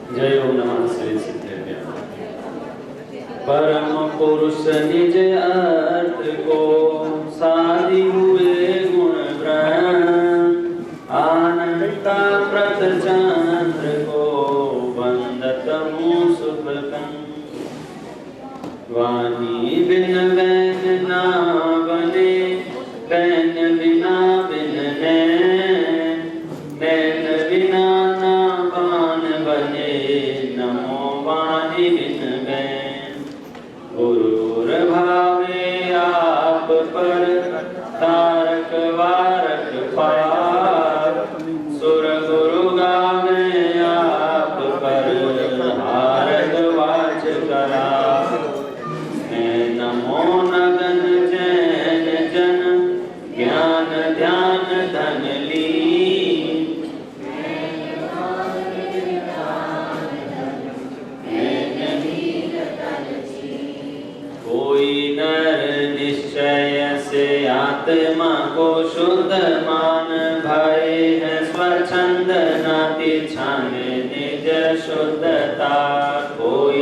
जय ओम नमः श्री सिद्धेभ्य। परम पुरुष निज अर्थ को साधि हुए गुण ब्रह्म, आनंदा प्रत चंद्र को वंदत हूँ सुखकं। वाणी बिन वैन ना बने, वैन बिना बिन नैन, नैन बिना ना बान बने, नमो वाणी बिन वैन। गुरुर भावे आप पर, तारक वारक पार, सुर गुरु गावे आप पर, हारक वाच करा। नमो नगन जैन जन, ज्ञान ध्यान धन लीन। कोई नर निश्चय से आत्मा को शुद्ध मान, भय है स्वच्छंद नाति छाने निज शुद्धता। कोई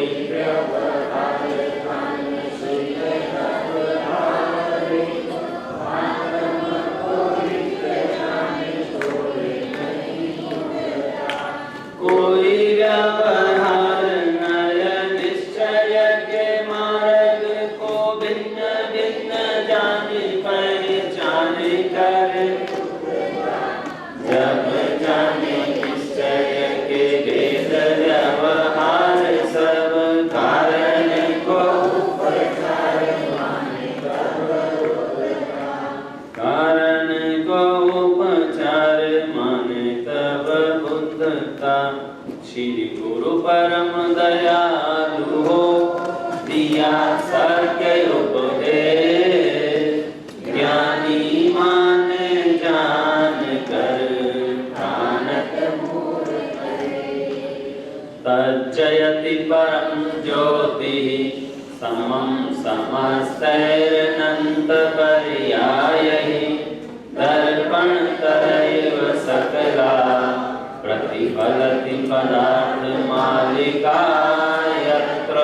व्यवहार नय निश्चय के मार्ग को भिन्न भिन्न जाने पहचान कर। जब जाने निश्चय के भेद व्यवहार सब, कारण को उपचार माने तब बुद्धता। श्री गुरु परम दयालु हो, दिया सत्य उपदेश, ज्ञानी माने जान कर, जानत मूढ़ करे। तज्जयति परम ज्योति, समम समस्तैरनंत पर्यायैः, दर्पण तरैव सकला, प्रतिफलति पदार्थ मालिका यत्र।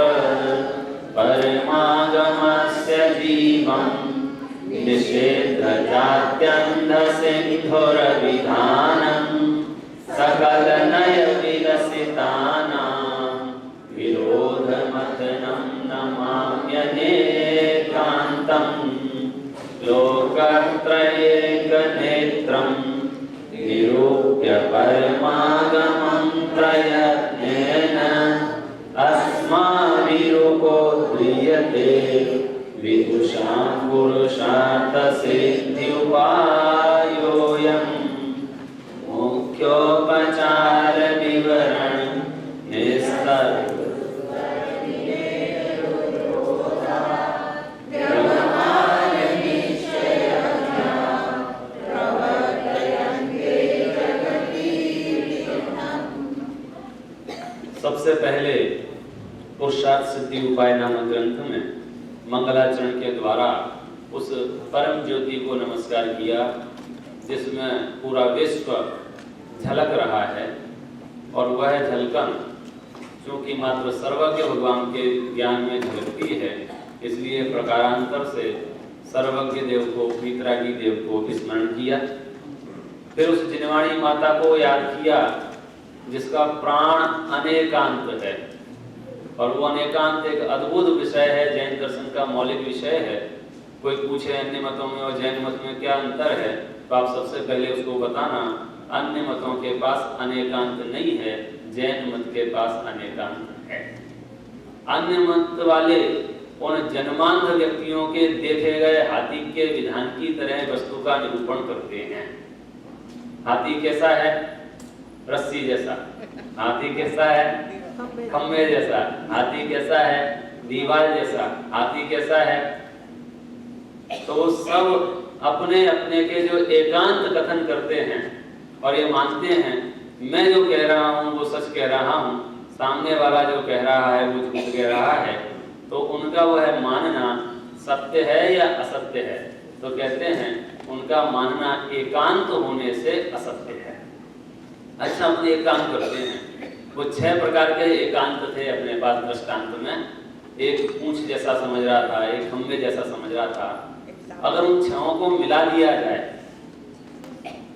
परमागमस्य जीवं निषेध जात्यन्ध सिन्धुरविधानं, सकल नय विलसितानां विरोधमथनं नमाम्यनेकान्तं। लोकत्रयैकनेत्रं निरूप्य परमागमं प्रयत्नेन, अस्माभिरुपो ध्रियते विदुषां पुरुषार्थ सिद्ध्युपायोऽयं। मुख्योपचार विवरण निस्तर। सबसे पहले पुरुषार्थ सिद्धि उपाय नामक ग्रंथ में मंगलाचरण के द्वारा उस परम ज्योति को नमस्कार किया, जिसमें पूरा विश्व झलक रहा है। और वह झलकन चूँकि मात्र सर्वज्ञ भगवान के ज्ञान में झलकती है, इसलिए प्रकारांतर से सर्वज्ञ देव को, वीतरागी देव को स्मरण किया। फिर उस जिनवाणी माता को याद किया, जिसका प्राण अनेकांत है। और वो अनेकांत एक अद्भुत विषय है, जैन दर्शन का मौलिक विषय है। कोई पूछे अन्य मतों में और जैन मत में क्या अंतर है, तो आप सबसे पहले उसको बताना, अन्य मतों के पास अनेकांत नहीं है, जैन मत के पास अनेकांत है। अन्य मत वाले उन जन्मांध व्यक्तियों के देखे गए हाथी के विधान की तरह वस्तु का निरूपण करते हैं। हाथी कैसा है? रस्सी जैसा। हाथी कैसा है? खम्भे जैसा। हाथी कैसा है? दीवार जैसा। हाथी कैसा है? तो सब अपने अपने के जो एकांत कथन करते हैं और ये मानते हैं मैं जो कह रहा हूँ वो सच कह रहा हूँ, सामने वाला जो कह रहा है वो झूठ कह रहा है। तो उनका वह मानना सत्य है या असत्य है? तो कहते हैं उनका मानना एकांत होने से असत्य है। अच्छा, अपने एक काम करते हैं, वो 6 प्रकार के एकांत थे अपने पास दृष्टांत में। एक पूंछ जैसा समझ रहा था, एक खंबे जैसा समझ रहा था। अगर उन 6 को मिला दिया जाए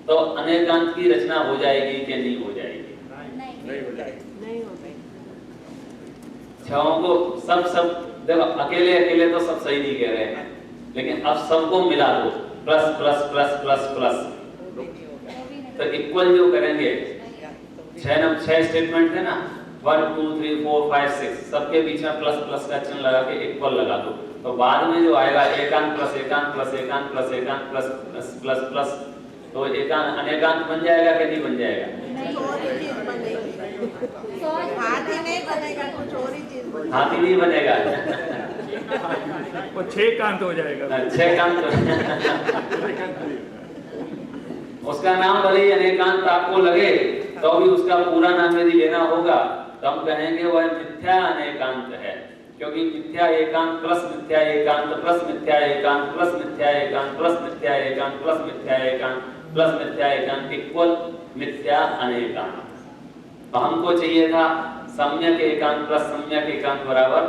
तो अनेकांत की रचना हो जाएगी कि नहीं हो जाएगी? नहीं हो जाएगी। 6 को सब देखो, अकेले अकेले तो सब सही नहीं कह रहे हैं, लेकिन अब सबको मिला दो, plus plus plus plus plus, तो इक्वल जो करेंगे 6 स्टेटमेंट थे ना, 1 2 3 4 5 6, सबके बीच में प्लस प्लस का चिन्ह लगा के इक्वल लगा दो, तो बाद में जो आएगा एकांत प्लस एकांत प्लस एकांत प्लस एकांत प्लस प्लस प्लस, तो एकांत अनेकांत बन जाएगा कि नहीं बन जाएगा? हाथी नहीं बनेगा, कुछ और ही चीज बनेगा। हाथी नहीं बनेगा वो 6 कांत हो जाएगा। 6 कांत उसका नाम भले ही अनेकांत आपको लगे, तो भी उसका पूरा नाम यदि लेना होगा तो हम कहेंगे वह मिथ्या अनेकांत है, क्योंकि मिथ्या एकांत प्लस मिथ्या एकांत प्लस मिथ्या एकांत प्लस मिथ्या एकांत प्लस मिथ्या एकांत प्लस मिथ्या एकांत प्लस मिथ्या एकांत इक्वल मिथ्या अनेकांत। तो हमको चाहिए था सम्यक एकांत प्लस सम्यक एकांत बराबर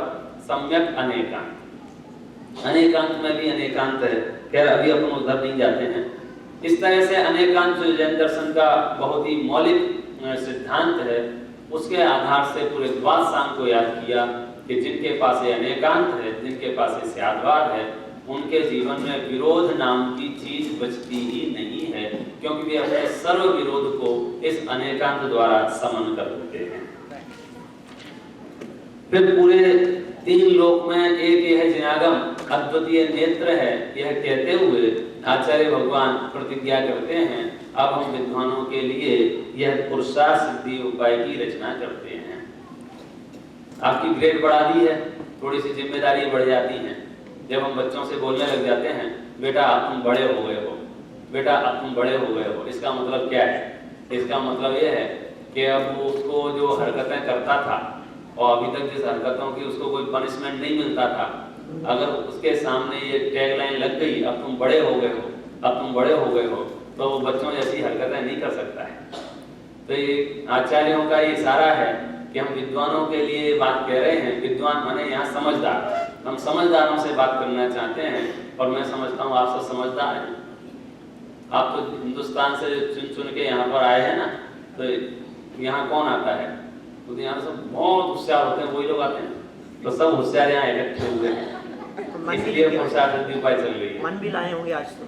सम्यक अनेकांत। अनेकांत में भी अनेकांत है, खैर अभी अपन उधर नहीं जाते हैं। इस तरह से अनेकांत जो जैन दर्शन का बहुत ही मौलिक सिद्धांत है, उसके आधार से पूरे द्वादशांग को याद किया कि जिनके पास ये अनेकांत है, जिनके पास ये स्याद्वाद है, उनके जीवन में विरोध नाम की चीज बचती ही नहीं है, क्योंकि वे अपने सर्व विरोध को इस अनेकांत द्वारा समन कर देते हैं। फिर पूरे 3 लोक में एक यह जिनागम अद्वितीय नेत्र है, यह कहते हुए आचार्य भगवान प्रतिज्ञा करते हैं, अब हम विद्वानों के लिए यह पुरुषार्थ सिद्धि उपाय की रचना करते हैं। आपकी ग्रेड बढ़ा दी है, थोड़ी सी जिम्मेदारी बढ़ जाती है। जब हम बच्चों से बोलने लग जाते हैं, बेटा अब तुम बड़े हो गए हो, बेटा अब तुम बड़े हो गए हो, इसका मतलब क्या है? इसका मतलब यह है कि अब वो उसको जो हरकतें करता था और अभी तक जिस हरकतों की उसको कोई पनिशमेंट नहीं मिलता था, अगर उसके सामने ये टैगलाइन लग गई, अब तुम बड़े हो गए हो, अब तुम बड़े हो गए हो, तो वो बच्चों जैसी हरकतें नहीं कर सकता है। तो ये आचार्यों का ये इशारा है कि हम विद्वानों के लिए बात कह रहे हैं। विद्वान माने यहाँ समझदार, हम समझदारों से बात करना चाहते हैं, और मैं समझता हूँ आप सब समझदार हैं। आप तो हिंदुस्तान से चुन के यहाँ पर आए हैं ना, तो यहाँ कौन आता है? तो यहाँ सब बहुत होशियार होते हैं, वही लोग आते हैं, तो सब होशियार यहाँ इकट्ठे हुए हैं, इसलिए पुरुषार्थ सिद्धि उपाय चल रही है। मन भी लाए होंगे आज तो।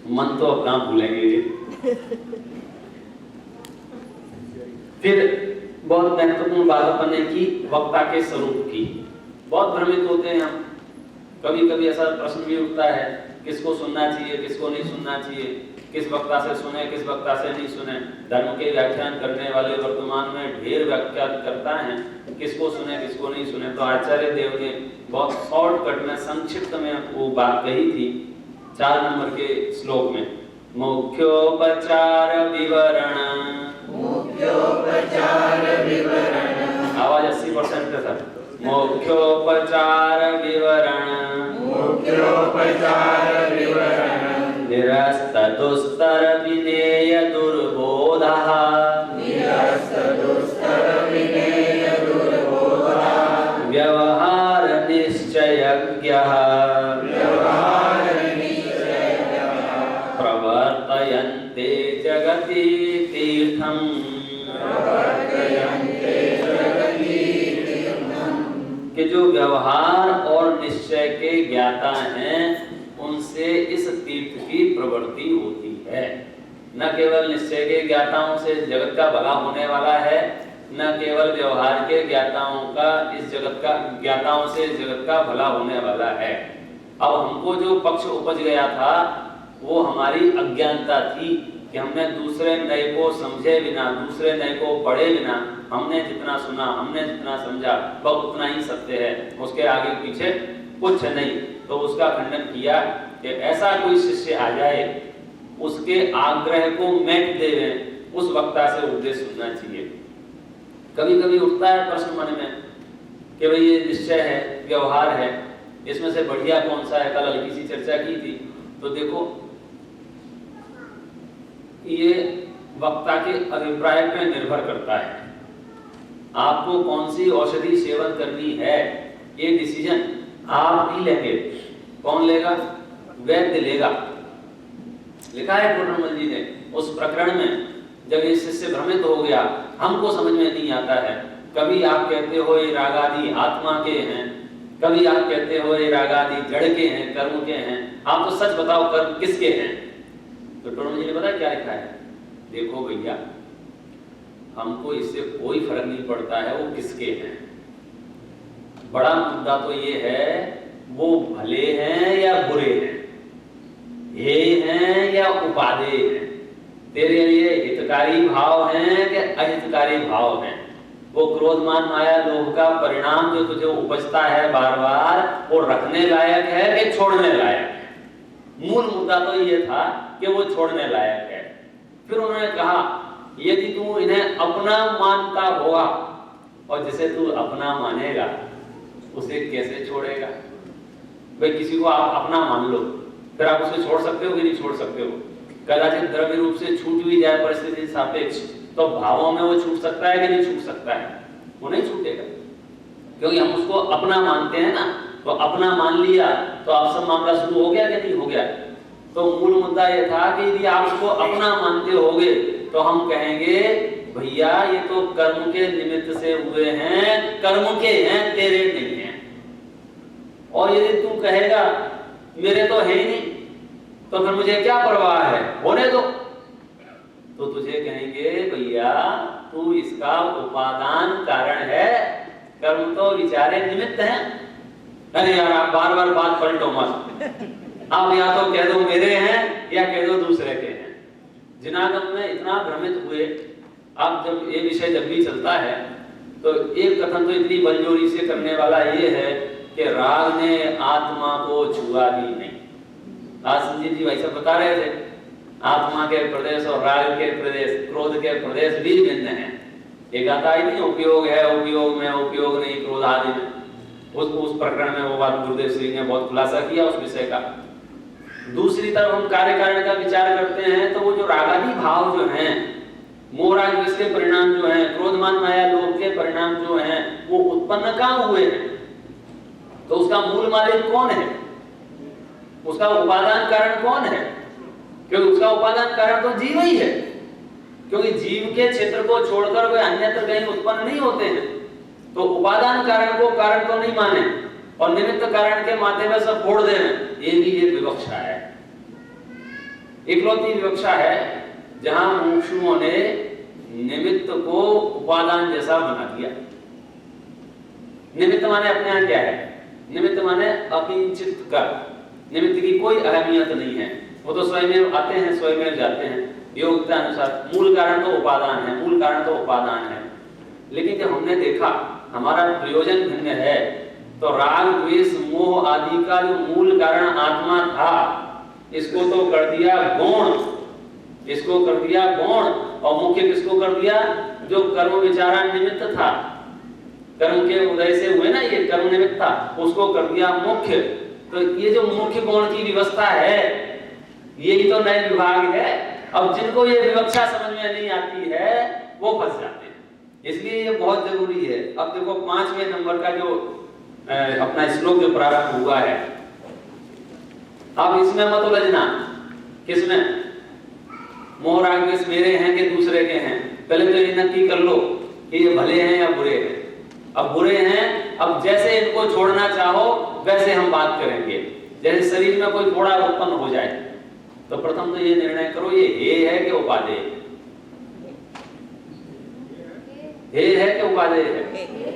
मन तो अब कहाँ भूलेंगे। फिर बहुत महत्वपूर्ण बात अपन ने की वक्ता के स्वरूप की। बहुत भ्रमित होते हैं हम, कभी कभी ऐसा प्रश्न भी उठता है, किसको सुनना चाहिए, किसको नहीं सुनना चाहिए, किस वक्ता से सुने, किस वक्ता से नहीं सुने। धर्म के व्याख्यान करने वाले वर्तमान में ढेर व्याख्यान करता है, किसको सुने किसको नहीं सुने। तो आचार्य देव ने बहुत शॉर्टकट में संक्षिप्त में वो बात कही थी 4 नंबर के श्लोक में, मुख्योपचार विवरण। आवाज 80% है सर। मुख्योपचार विवरण निरस्तदुस्तर विनेय दुर्बोधः व्यवहार निश्चयज्ञः प्रवर्तयन्ते जगति तीर्थम्। कि जो व्यवहार और निश्चय के ज्ञाता हैं, उनसे इस तीर्थ की प्रवृत्ति होती है। न केवल निश्चय के ज्ञाताओं से जगत का भला होने वाला है, न केवल व्यवहार के ज्ञाताओं का इस जगत का ज्ञाताओं से जगत का भला होने वाला है। अब हमको जो पक्ष उपज गया था वो हमारी अज्ञानता थी कि हमने दूसरे नए को समझे बिना, दूसरे नए को पढ़े बिना, हमने जितना सुना, हमने जितना समझा वह उतना ही सत्य है, उसके आगे पीछे कुछ नहीं। तो उसका खंडन किया कि ऐसा कोई शिष्य आ जाए, उसके आग्रह को मेट देवे, उस वक्ता से उपदेश सुनना चाहिए। कभी कभी उठता है प्रश्न मन में कि भाई ये निश्चय है, व्यवहार है, इसमें से बढ़िया कौन सा है? कल हल्की सी चर्चा की थी। तो देखो, ये वक्ता के अभिप्राय पर निर्भर करता है। आपको कौन सी औषधि सेवन करनी है ये डिसीजन आप नहीं लेंगे, कौन लेगा? वैद्य लेगा। लिखा है टोडरमल जी ने उस प्रकरण में, जब ये शिष्य भ्रमित हो गया, हमको समझ में नहीं आता है, कभी आप कहते हो ये रागादि आत्मा के हैं, कभी आप कहते हो ये रागादि जड़ के हैं, कर्म के हैं, आप तो सच बताओ कर्म किसके हैं? तो टोडरमल जी ने पता क्या लिखा है? देखो भैया, हमको इससे कोई फर्क नहीं पड़ता है वो किसके हैं, बड़ा मुद्दा तो ये है वो भले हैं या बुरे हैं, हे हैं या उपादेय हैं, तेरे लिए हितकारी भाव हैं कि अहितकारी भाव हैं। वो क्रोध मान माया लोभ का परिणाम जो तुझे उपजता है बार बार, वो रखने लायक है कि छोड़ने लायक है? मूल मुद्दा तो ये था कि वो छोड़ने लायक है। फिर उन्होंने कहा यदि तू इन्हें अपना मानता होगा, और जिसे तू अपना मानेगा उसे कैसे छोड़ेगा? भाई किसी को आप अपना मान लो, फिर आप उसे छोड़ सकते हो कि नहीं छोड़ सकते हो? कदाचित द्रव्य रूप से छूट भी जाए परिस्थिति सापेक्ष, तो भावों में वो छूट सकता है कि नहीं छूट सकता है? वो नहीं छूटेगा, क्योंकि हम उसको अपना मानते हैं ना। तो अपना मान लिया तो आप सब मामला शुरू हो गया कि नहीं हो गया? तो मूल मुद्दा ये था कि यदि आप उसको अपना मानते होगे तो हम कहेंगे भैया ये तो कर्म के निमित्त से हुए हैं, कर्म के हैं, तेरे नहीं हैं। और यदि तू कहेगा मेरे तो है ही नहीं, तो फिर मुझे क्या परवाह है, होने दो, तो तुझे कहेंगे भैया तू इसका उपादान कारण है, कर्म तो विचारे निमित्त हैं। अरे यार आप बार बार बात पलटो मत, आप या तो कह दो मेरे हैं या कह दो दूसरे के हैं। जिनागम में इतना भ्रमित हुए। अब जब ये विषय जब भी चलता है तो एक कथन तो इतनी बलजोरी से करने वाला ये है कि राग ने आत्मा को छुआ ही नहीं। आज संजीव जी भाई साहब बता रहे थे आत्मा के प्रदेश और राग के प्रदेश, क्रोध के प्रदेश भी भिन्न हैं। एक आता ही नहीं उपयोग है, उपयोग में उपयोग नहीं, क्रोध आदि में। उस प्रकरण में वो बात गुरुदेव श्री ने बहुत खुलासा किया उस विषय का। दूसरी तरफ हम कार्य कारण का विचार करते हैं तो वो जो रागादि भाव जो हैं, मोह राग द्वेष के परिणाम जो हैं, क्रोध मान माया लोभ के परिणाम जो हैं, वो उत्पन्न कहाँ हुए हैं? तो उसका मूल मालिक कौन है? उसका उपादान कारण कौन है? क्योंकि उसका उपादान कारण तो जीव ही है, क्योंकि जीव के क्षेत्र को छोड़कर वे अन्यत्र कहीं उत्पन्न नहीं होते हैं। तो उपादान कारण को कारण तो नहीं माने और निमित्त कारण के माथे में सब फोड़ देना, ये भी एक विवक्षा है। इकलौती विवक्षा है जहां मुमुक्षुओं ने निमित्त को उपादान जैसा बना दिया। निमित्त माने अपने यहाँ क्या है? निमित्त माने अकिंचित कर, निमित्त की कोई अहमियत नहीं है, वो तो स्वयं आते हैं स्वयं जाते हैं योग्यता अनुसार। मूल कारण तो उपादान है, मूल कारण तो उपादान है। लेकिन जब हमने देखा हमारा प्रयोजन भिन्न है, तो राग द्वेष मोह आदि का जो मूल कारण आत्मा था, इसको तो कर दिया गौण, इसको कर दिया गौण, और मुख्य किसको कर दिया? जो कर्म विचारा निमित्त था, कर्म के उदय से हुए ना ये कर्म निमित्त था, उसको कर दिया मुख्य। तो ये जो मुख्य गौण की व्यवस्था है, यही तो नए विभाग है। अब जिनको ये विवक्षा समझ में नहीं आती है वो फंस जाते हैं, इसलिए ये बहुत जरूरी है। अब देखो 5वें नंबर का जो अपना श्लोक जो प्रारंभ हुआ है, अब इसमें मत उलझना। किसमें? मोह राग द्वेष मेरे हैं कि दूसरे के हैं? पहले तो ये नक्की कर लो कि ये भले हैं या बुरे हैं। अब बुरे हैं, अब जैसे इनको छोड़ना चाहो वैसे हम बात करेंगे। जैसे शरीर में कोई फोड़ा उत्पन्न हो जाए तो प्रथम तो ये निर्णय करो ये हे है कि उपादेय? हे है कि उपादेय है?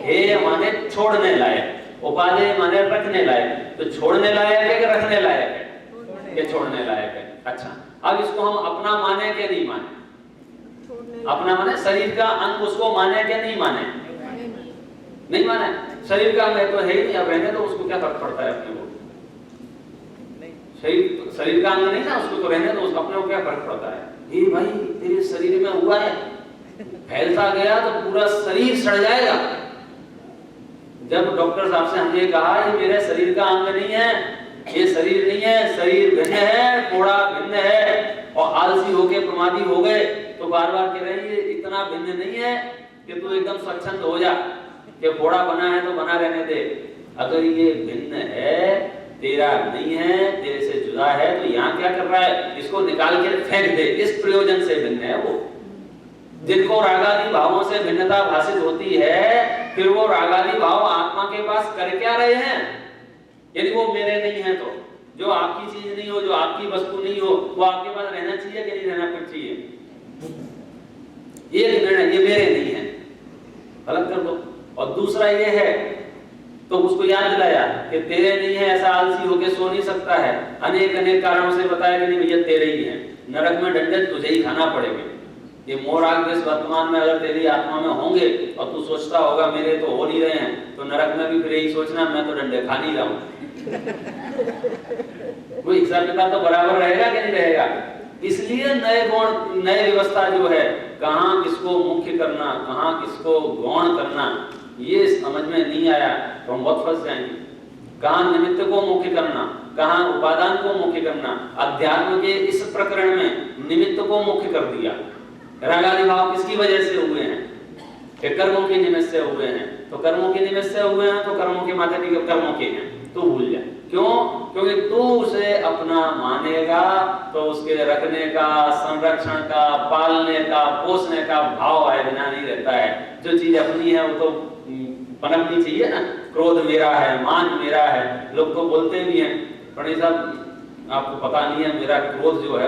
हे माने छोड़ने लायक, उपादेय माने रखने लायक। तो छोड़ने लायक है कि रखने लायक है? ये छोड़ने लायक है। अच्छा, अब इसको हम अपना माने कि नहीं माने? अपना माने शरीर का अंग, उसको माने कि नहीं माने? नहीं माने। शरीर का अंग है तो है ही नहीं, अब रहने तो उसको क्या फर्क पड़ता है अपने को? शरीर का अंग नहीं ना, उसको तो रहने तो उसको अपने को क्या फर्क पड़ता है? ये भाई तेरे शरीर में हुआ है, फैलता गया तो पूरा शरीर सड़ जाएगा। जब डॉक्टर साहब से हमने कहा ये मेरे शरीर का अंग नहीं है, ये शरीर नहीं है, शरीर भिन्न है, फोड़ा भिन्न है, और आलसी होके प्रमादी हो गए तो बार बार कह रहे हैं ये इतना भिन्न नहीं है कि तू एकदम स्वच्छंद हो जा कि घोड़ा बना है तो बना रहने दे। अगर ये भिन्न है, तेरा नहीं है, तेरे से जुदा है, तो यहाँ क्या कर रहा है, इसको निकाल के फेंक दे। इस प्रयोजन से भिन्न है वो। जिनको रागादि भावों से भिन्नता भाषित होती है, फिर वो रागादि भाव आत्मा के पास कर क्या रहे हैं? यदि वो मेरे नहीं है तो, जो आपकी चीज नहीं हो, जो आपकी वस्तु नहीं हो, वो आपके पास रहना चाहिए कि नहीं रहना चाहिए? एक निर्णय, ये मेरे नहीं है, अलग कर दो। और दूसरा ये है तो उसको याद दिलाया कि तेरे नहीं है, ऐसा आलसी होके सो नहीं सकता है। अनेक अनेक कारणों से बताया कि नहीं भैया तेरे ही है। नरक में डंडे तुझे ही खाना पड़ेगा। ये मोह राग द्वेष वर्तमान में अगर तेरी आत्मा में होंगे और तू सोचता होगा मेरे तो हो नहीं रहे हैं, तो नरक में भी फिर यही सोचना मैं तो डंडे खा नहीं रहा हूं। वो हिसाब किताब तो बराबर रहेगा कि नहीं रहेगा? इसलिए नए गौण, नए व्यवस्था जो है, कहां किसको मुख्य करना, कहां किसको गौण करना, ये समझ में नहीं आया तो हम बहुत फंस जाएंगे। कहां निमित्त को मुख्य करना, कहां उपादान को मुख्य करना। अध्यात्म के इस प्रकरण में निमित्त को मुख्य कर दिया। रागादि भाव किसकी वजह से हुए हैं? कि कर्मों के निमित्त से हुए हैं। तो कर्मों के निमित्त से हुए हैं तो कर्मों के माता पिता कर्मों के हैं, तो भूल जाए। क्यों? क्योंकि तू उसे अपना मानेगा तो उसके रखने का, संरक्षण का, पालने का, पोषने का भाव आए बिना नहीं रहता है। जो चीज अपनी है वो तो पनपनी चाहिए ना। क्रोध मेरा है, मान मेरा है, लोग तो बोलते भी हैं, पंडित साहब आपको पता नहीं है मेरा क्रोध जो है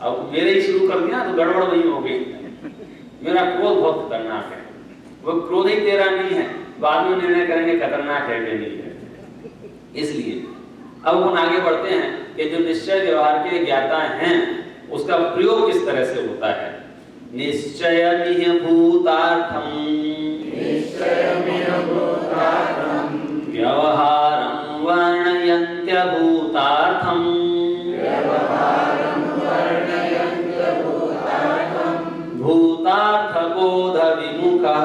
अब मेरे ही शुरू कर दिया तो गड़बड़ वही हो गई। मेरा क्रोध बहुत खतरनाक है। वो क्रोध ही तेरा नहीं है, बाद में निर्णय करेंगे खतरनाक है कि नहीं है। इसलिए अब हम आगे बढ़ते हैं कि जो निश्चय व्यवहार के ज्ञाता हैं उसका प्रयोग किस तरह से होता है। निश्चयमिह भूतार्थम व्यवहारं वर्णयन्त्य भूतार्थम भूतार्थ बोध विमुखः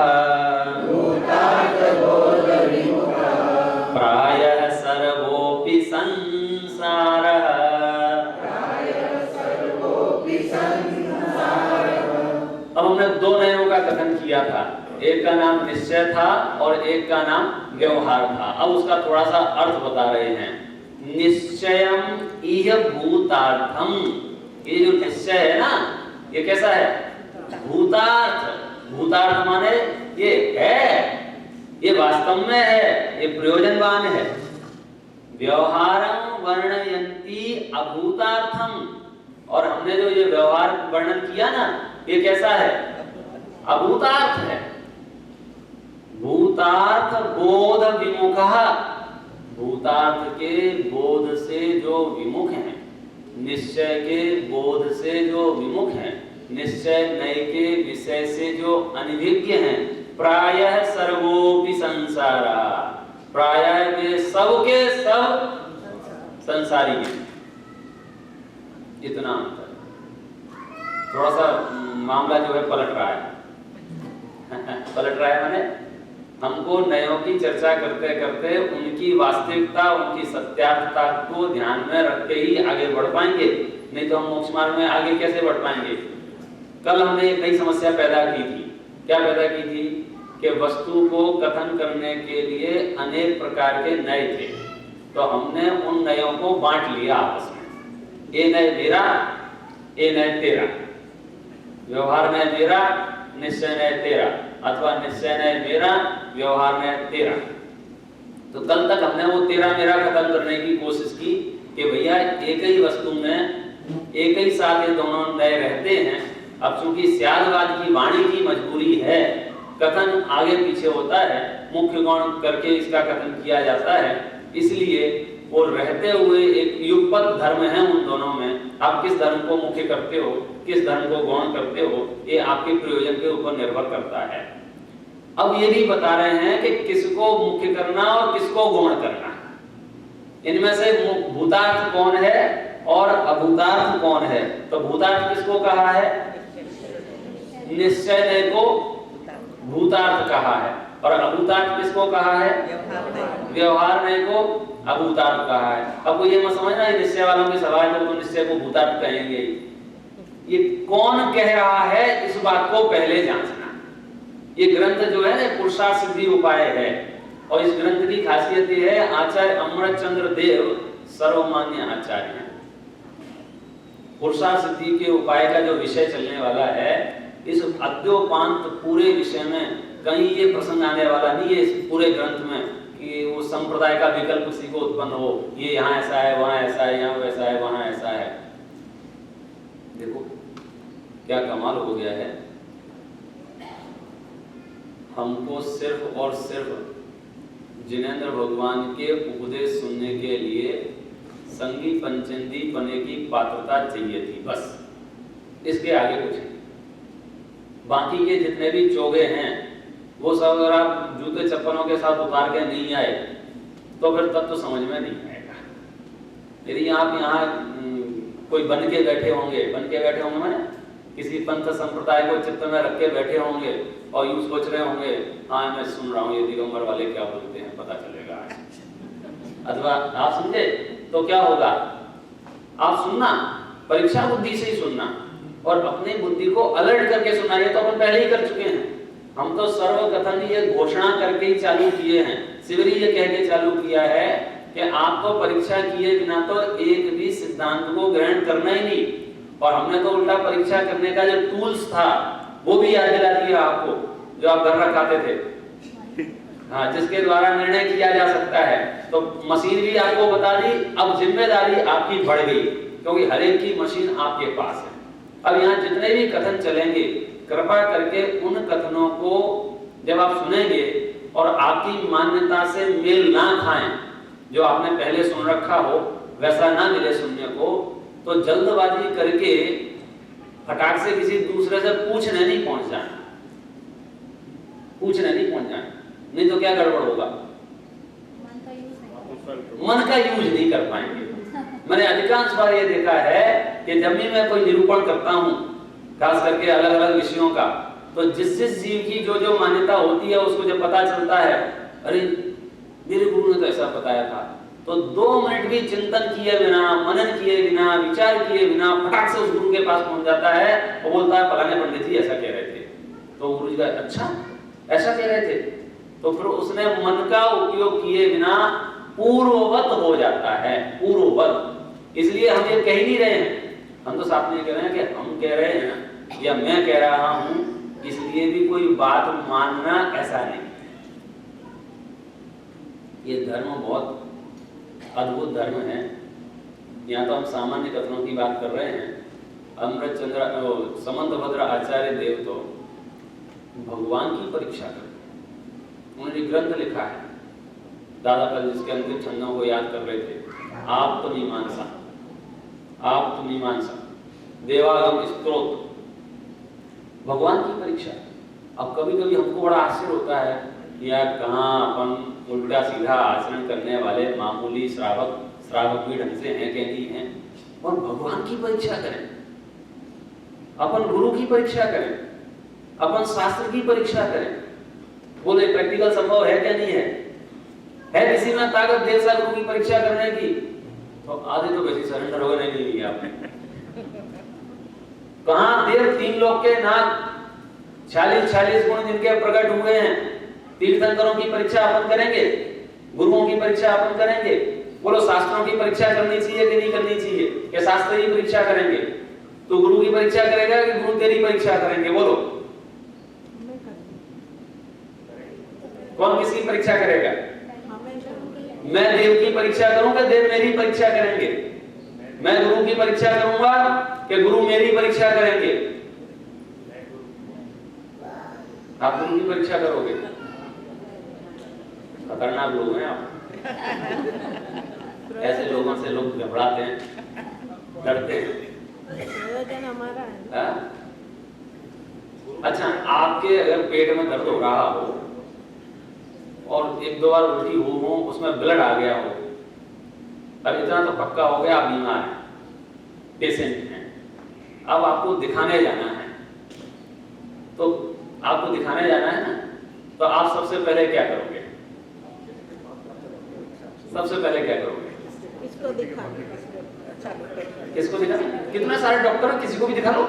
प्रायः सर्वोऽपि संसारः। अब हमने दो नयों का कथन किया था, एक का नाम निश्चय था और एक का नाम व्यवहार था। अब उसका थोड़ा सा अर्थ बता रहे हैं। निश्चयम इह भूतार्थम, ये जो निश्चय है ना, ये कैसा है? भूतार्थ। भूतार्थ माने ये है, ये वास्तव में है, ये प्रयोजनवान है। व्यवहारं वर्णयन्ति अभूतार्थम, और हमने जो ये व्यवहार वर्णन किया ना, ये कैसा है? अभूतार्थ है। भूतार्थ बोध विमुखः, भूतार्थ के बोध से जो विमुख हैं, निश्चय के बोध से जो विमुख हैं, निश्चय नए के विषय से जो अनभिज्ञ हैं, प्रायः सर्वोपि संसारा, प्रायः वे सब के सब संसारी हैं। इतना अंतर। थोड़ा सा मामला जो है पलट रहा है। पलट रहा है माने हमको नयों की चर्चा करते करते उनकी वास्तविकता, उनकी सत्यार्थता को ध्यान में रख के ही आगे बढ़ पाएंगे, नहीं तो हम मोक्ष मार्ग में आगे कैसे बढ़ पाएंगे। कल हमने एक नई समस्या पैदा की थी। क्या पैदा की थी? कि वस्तु को कथन करने के लिए अनेक प्रकार के नय थे, तो हमने उन नयों को बांट लिया आपस में। ये नय मेरा, ये नय तेरा, व्यवहार नय मेरा, निश्चय नय तेरा, अथवा निश्चय नय मेरा, व्यवहार नय तेरा। तो कल तक हमने वो तेरा मेरा खत्म करने की कोशिश की कि भैया एक ही वस्तु में एक ही साथ ये दोनों नय रहते हैं। अब चूंकि स्यादवाद की वाणी की मजबूरी है, कथन आगे पीछे होता है, मुख्य गौण करके इसका कथन किया जाता है, इसलिए वो रहते हुए एक युगपत धर्म है उन दोनों में। आप किस धर्म को मुख्य करते हो, किस धर्म को गौण करते हो, ये आपके प्रयोजन के ऊपर निर्भर करता है। अब ये भी बता रहे हैं कि किसको मुख्य करना और किसको गौण करना। इनमें से भूतार्थ कौन है और अभूतार्थ कौन है? तो भूतार्थ किसको कहा है? निश्चय नय को भूतार्थ कहा है, और अभूतार्थ किसको कहा है? व्यवहार नय को अभूतार्थ कहा है। अब ये मत समझना निश्चय वालों की सभा है तो निश्चय को भूतार्थ कहेंगे, ये कौन कह रहा है इस बात को पहले जांचना। ये ग्रंथ जो है ना पुरुषार्थ सिद्धि उपाय है, और इस ग्रंथ की खासियत ये है आचार्य अमृतचंद्र देव सर्वमान्य आचार्य हैं। पुरुषार्थ सिद्धि के उपाय का जो विषय चलने वाला है, इस अद्योपांत पूरे विषय में कहीं ये प्रसंग आने वाला नहीं है इस पूरे ग्रंथ में कि वो संप्रदाय का विकल्प किसी को उत्पन्न हो, ये यहाँ ऐसा है, वहां ऐसा है, यहाँ वैसा है, वहां ऐसा है। देखो क्या कमाल हो गया है। हमको सिर्फ और सिर्फ जिनेंद्र भगवान के उपदेश सुनने के लिए संगी पंचेंदी पने की पात्रता चाहिए थी, बस। इसके आगे कुछ नहीं। बाकी के जितने भी चोगे हैं वो सब अगर आप जूते चप्पलों के साथ उतार के नहीं आए तो फिर तब तो समझ में नहीं आएगा। यदि आप यहाँ कोई बन के बैठे होंगे माने किसी पंथ संप्रदाय को चित्त में रख के बैठे होंगे और यूं सोच रहे होंगे, हाँ मैं सुन रहा हूँ ये दिगंबर वाले क्या बोलते हैं, पता चलेगा आज। अथवा आप समझे तो क्या होगा, आप सुनना, परीक्षा बुद्धि से ही सुनना और अपनी बुद्धि को अलर्ट करके सुनना। ये तो अपन पहले ही कर चुके हैं। हम तो सर्वकथन ये घोषणा करके ही चालू किए हैं। शिवरी ये कह के चालू किया है कि आप तो परीक्षा किए बिना तो एक भी सिद्धांत को ग्रहण करना ही नहीं, और हमने तो उल्टा परीक्षा करने का जो टूल्स था वो भी याद दिला दिया आपको, जो आप घर रखाते थे, हाँ, जिसके द्वारा निर्णय किया जा सकता है। तो मशीन भी आपको बता दी, अब जिम्मेदारी आपकी बढ़ गई क्योंकि हर एक की मशीन आपके पास है। अब यहाँ जितने भी कथन चलेंगे कृपा करके उन कथनों को जब आप सुनेंगे और आपकी मान्यता से मेल ना खाएं, जो आपने पहले सुन रखा हो वैसा ना मिले सुनने को, तो जल्दबाजी करके फटाक से किसी दूसरे से पूछने नहीं पहुंच जाना, नहीं तो क्या गड़बड़ होगा, मन का यूज नहीं कर पाएंगे। मैंने अधिकांश बार ये देखा है कि जब भी मैं कोई निरूपण करता हूँ खास करके अलग अलग विषयों का, तो जिस जीव की जो जो मान्यता होती है उसको जब पता चलता है, अरे मेरे गुरु ने तो ऐसा बताया था, तो 2 मिनट भी चिंतन किए बिना, मनन किए बिना, विचार किए बिना फटाक से उस गुरु के पास पहुंच जाता है और बोलता है फलाने पंडित जी ऐसा कह रहे थे। तो गुरु जी का अच्छा ऐसा कह रहे थे, तो फिर उसने मन का उपयोग किए बिना पूर्ववत हो जाता है, पूर्ववत। इसलिए हम ये कह ही नहीं रहे हैं, हम तो साथ में कह रहे हैं कि हम कह रहे हैं या मैं कह रहा हूं, इसलिए भी कोई बात मानना ऐसा नहीं। ये धर्म बहुत अद्भुत धर्म है। यहाँ तो हम सामान्य कथनों की बात कर रहे हैं। अमृतचंद्र समंतभद्र आचार्य देव तो भगवान की परीक्षा करते, उन्होंने ग्रंथ लिखा है, दादा कल जिसके अंतिम छंदों को याद कर रहे थे, आप तो मीमांसा, देवागम स्तोत्र, भगवान की परीक्षा। अब कभी कभी हमको बड़ा आश्चर्य होता है या कहाँ अपन उल्टा सीधा आचरण करने वाले मामूली श्रावक भी ढंग से हैं कि नहीं हैं, और भगवान की परीक्षा करें, अपन गुरु की परीक्षा करें, अपन शास्त्र की परीक्षा करें। बोले प्रैक्टिकल संभव है क्या नहीं है किसी में ताकत देर साल गुरु की परीक्षा करने की? तो आधे तो वैसे सरेंडर हो गए, नहीं लिया आपने। कहां देर 3 लोग के नाग 46 गुण जिनके प्रकट हुए हैं, तीर्थंकरों की परीक्षा अपन करेंगे, गुरुओं की परीक्षा अपन करेंगे। बोलो शास्त्रों की परीक्षा करनी चाहिए कि नहीं करनी चाहिए? कि शास्त्र की परीक्षा करेंगे? तो गुरु की परीक्षा करेगा कि गुरु तेरी परीक्षा करेंगे? बोलो कौन किसकी परीक्षा करेगा? मैं देव की परीक्षा करूंगा, देव मेरी परीक्षा करेंगे। मैं गुरु की परीक्षा करूंगा कि गुरु मेरी परीक्षा करेंगे? आप गुरु की परीक्षा करोगे? खतरनाक लोग हैं आप। ऐसे लोगों से लोग घबराते हैं, डरते हैं। हमारा है। अच्छा, आपके अगर पेट में दर्द हो रहा हो और 1-2 बार उल्टी हो, उसमें ब्लड आ गया हो, अब इतना तो पक्का हो गया आप बीमार हैं, पेशेंट हैं। अब आपको दिखाने जाना है, तो आपको दिखाने जाना है ना, तो आप सबसे पहले क्या करोगे? इसको दिखाने। किसको दिखा? कितने सारे डॉक्टर हैं, किसी को भी दिखा लो।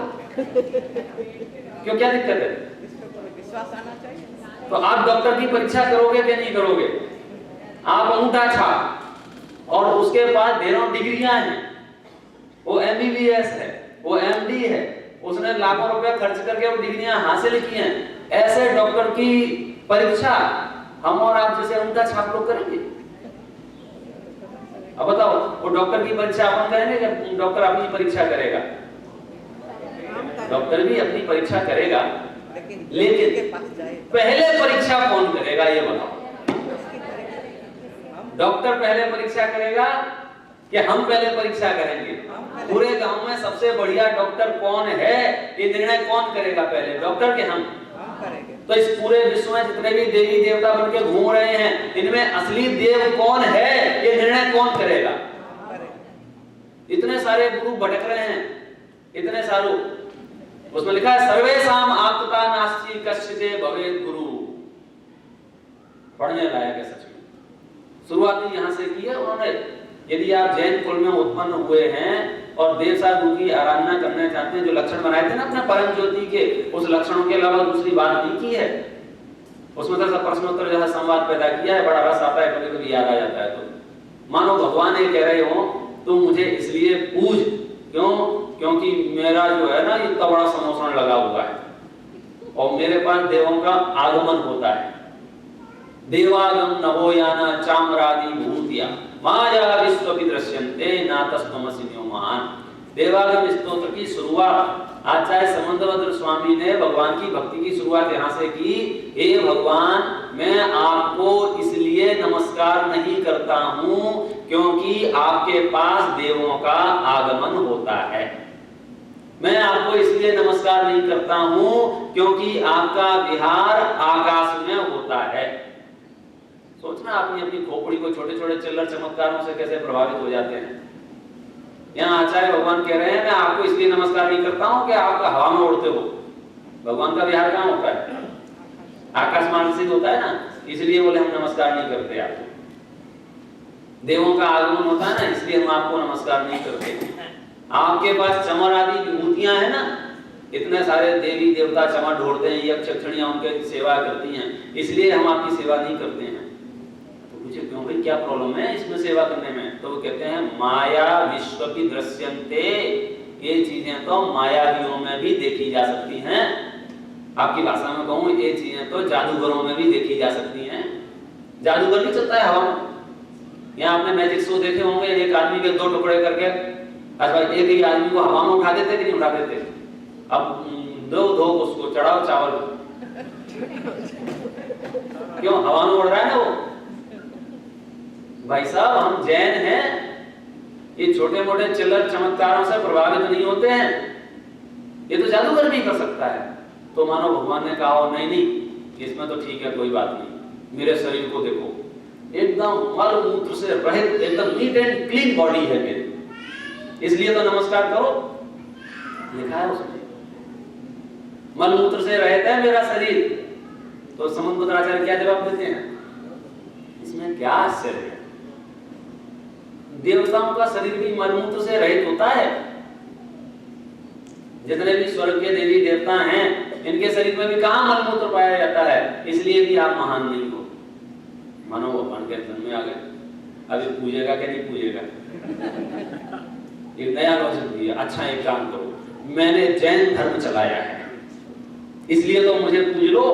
क्यों, क्या दिक्कत है? विश्वास आना चाहिए। तो आप डॉक्टर की परीक्षा करोगे कि नहीं करोगे? आप अंगूठा छाप और उसके पास ढेरों डिग्रियां हैं, वो MBBS है, वो MD है, उसने लाखों रुपए खर्च करके वो डिग्रियां हासिल की हैं। ऐसे डॉक्टर की परीक्षा हम और आप जैसे अंगूठा छाप लोग करेंगे? अब बताओ, वो डॉक्टर की परीक्षा अपन करेंगे या डॉक्टर अपनी परीक्षा करेगा? डॉक्टर भी अपनी परीक्षा करेगा, लेकिन पहले परीक्षा कौन करेगा ये बताओ? डॉक्टर पहले परीक्षा करेगा कि हम पहले परीक्षा करेंगे? पूरे गांव में सबसे बढ़िया डॉक्टर कौन है ये निर्णय कौन करेगा? पहले डॉक्टर के हम करेंगे। तो इस पूरे विश्व में जितने भी देवी देवता बनके घूम रहे हैं, इनमें असली देव कौन है ये निर्णय कौन करेगा? इतने सारे गुरु भटक रहे हैं, इतने सारे, उसमें लिखा है सर्वेषाम आप्तता नास्ति कश्चिदे भवेत् गुरु। पढ़ने लायक है सच में। शुरुआत यहां से की है उन्होंने। यदि आप जैन कुल में उत्पन्न हुए हैं और देवसा गुरु की आराधना करना चाहते हैं, जो लक्षण बनाए थे ना अपने परम ज्योति के, उस लक्षणों के अलावा दूसरी बात नहीं की है। उसमें तो प्रश्नोत्तर जो है संवाद पैदा किया है, बड़ा रस आता है, कभी कभी याद आ जाता है। तो मानो भगवान ये कह रहे हो तुम मुझे इसलिए पूज, क्यों? क्योंकि मेरा जो है ना इतना बड़ा समोसन लगा हुआ है और मेरे पास देवों का आगमन होता है। देवागम नभोयाना चामरादि भूतिया माया विश्व विदृश्यन्ते नातस्तमसिन्यो महान। देवागम स्तोत्र की शुरुआत आचार्य समंतभद्र स्वामी ने भगवान की भक्ति की शुरुआत यहां से की। हे भगवान, मैं आपको इसलिए नमस्कार नहीं करता हूं क्योंकि आपके पास देवों का आगमन होता है। मैं आपको इसलिए नमस्कार नहीं करता हूं क्योंकि आपका विहार आकाश में होता है। सोचना अपनी अपनी खोपड़ी को छोटे छोटे चिल्लर चमत्कारों से कैसे प्रभावित हो जाते हैं। यहाँ आचार्य भगवान कह रहे हैं मैं आपको इसलिए नमस्कार नहीं करता हूं कि आप हवा में उड़ते हो। भगवान का विहार कहाँ होता है? आकाश मार्ग से होता है ना, इसलिए बोले हम नमस्कार नहीं करते आपको। देवों का आगमन होता है ना, इसलिए हम आपको नमस्कार नहीं करते। आपके पास चमर आदि विभूतियां है ना, इतने सारे देवी देवता चमर ढोड़ते हैं, यज्ञ यक्षणियां उनके सेवा करती हैं, इसलिए हम आपकी सेवा नहीं करते हैं। तो पूछे क्यों भाई, क्या प्रॉब्लम है इसमें सेवा करने में? तो वो कहते हैं माया विश्व की दृश्यन्ते, ये चीजें तो मायावियों में भी देखी जा सकती हैं। आपकी भाषा में कहूं, ये चीजें तो जादूगरों में भी देखी जा सकती हैं। जादूगर नहीं चलता है हवा में। यहाँ आपने मैजिक शो देखे होंगे, एक आदमी के दो टुकड़े करके, अच्छा एक ही आदमी को हवा में उठा देते कि नहीं उठा देते? अब दो उसको चढ़ाओ चावल, क्यों? हवा में उड़ रहा है ना वो। भाई साहब, हम जैन हैं, ये छोटे मोटे चिल्लर चमत्कारों से प्रभावित नहीं होते हैं। ये तो जादूगर भी कर सकता है। तो मानो भगवान ने कहा नहीं नहीं, इसमें तो ठीक है, कोई बात नहीं, मेरे शरीर को देखो, एकदम मल मूत्र से रहित, एकदम नीट एंड क्लीन बॉडी है मेरी, इसलिए तो नमस्कार करो। लिखा है उसमें मल मूत्र से रहित है मेरा शरीर। तो समंतभद्राचार्य क्या जवाब देते हैं? इसमें क्या आश्चर्य है? देवताओं का शरीर भी मल मूत्र से रहित होता है। जितने भी स्वर्ग के देवी देवता हैं, इनके शरीर में भी कहां मल मूत्र पाया जाता है, इसलिए भी आप महान नहीं हो। मानो भगवान के जन्म में आ गए, अभी पूजेगा क्या नहीं पूजेगा? एक नया लॉजिक दिया। अच्छा एक काम करो, मैंने जैन धर्म चलाया है इसलिए तो मुझे पूज लो।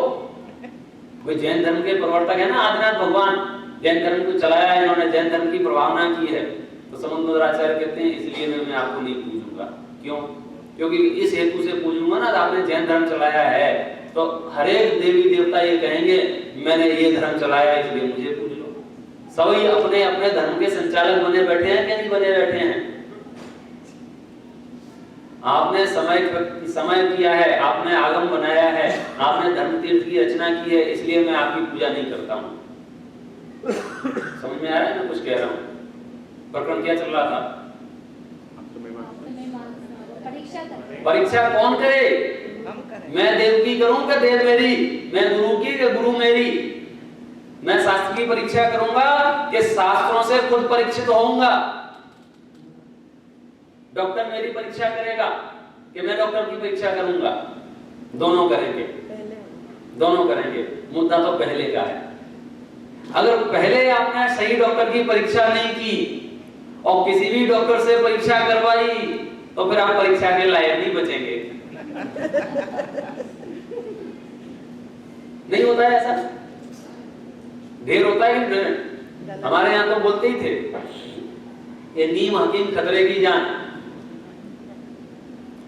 कोई जैन धर्म के प्रवर्तक है ना आदिनाथ भगवान, जैन धर्म को चलाया है इन्होंने, जैन धर्म की प्रभावना की है। तो समंतभद्राचार्य कहते हैं इसलिए मैं आपको नहीं पूजूंगा। क्यों? क्योंकि इस हेतु से पूजूंगा ना, आपने जैन धर्म चलाया है तो हर एक देवी देवता ये कहेंगे मैंने ये धर्म चलाया इसलिए मुझे पूज लो। सभी अपने अपने धर्म के संचालक बने बैठे हैं कि नहीं बने बैठे हैं? आपने समय किया है, आपने आगम बनाया है, आपने धर्म तीर्थ की रचना की है, इसलिए मैं आपकी पूजा नहीं करता हूं। समझ में आ रहा है मैं कुछ कह रहा हूं? प्रकरण क्या चल रहा था? परीक्षा कौन करे? मैं देव की करूं क्या देव मेरी? मैं गुरु की क्या गुरु मेरी? मैं शास्त्र की परीक्षा करूंगा कि शास्त्रों से खुद परीक्षित होऊंगा? डॉक्टर मेरी परीक्षा करेगा कि मैं डॉक्टर की परीक्षा करूंगा? दोनों करेंगे, दोनों करेंगे। मुद्दा तो पहले का है। अगर पहले आपने सही डॉक्टर की परीक्षा नहीं की और किसी भी डॉक्टर से परीक्षा करवाई तो फिर आप परीक्षा के लायक नहीं बचेंगे। नहीं होता है ऐसा? ढेर होता है कि हमारे यहाँ तो बोलते ही थे, ये नीम हकीम खतरे की जान।